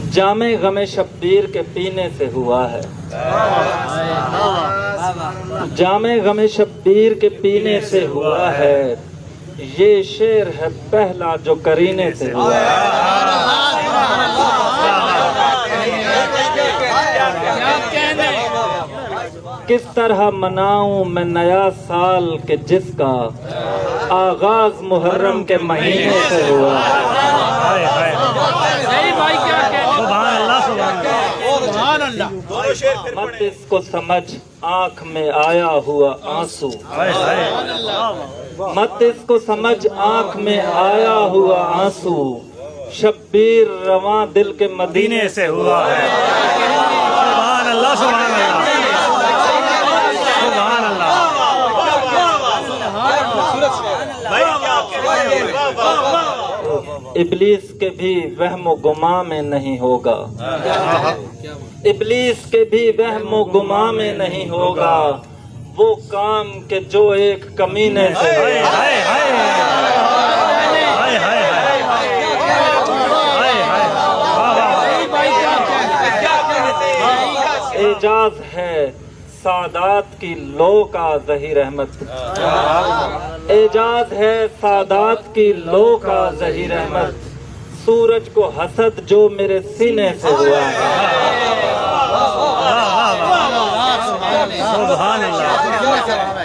जामे गमे शब्बीर के पीने से हुआ है, जामे गमे शब्बीर के पीने से हुआ है, ये शेर है पहला जो करीने से हुआ है। किस तरह मनाऊं मैं नया साल के जिसका आगाज मुहर्रम के महीने से हुआ है। मत इसको समझ आंख में आया हुआ आंसू, मत इसको समझ आंख में आया हुआ आंसू, शब्बीर रवां दिल के मदीने से हुआ है। सुभान अल्लाह, सुभान अल्लाह, सुभान अल्लाह। इब्लीस के भी वहमो गुमा में नहीं होगा, इब्लीस के भी वहमो गुमा में नहीं होगा, वो काम के जो एक कमीने से एजाज है सादात की लो का ज़हीर अहमद, एजाज है सादात की लो का ज़हीर अहमद, सूरज को हसद जो मेरे सीने से हुआ है। सुभान अल्लाह।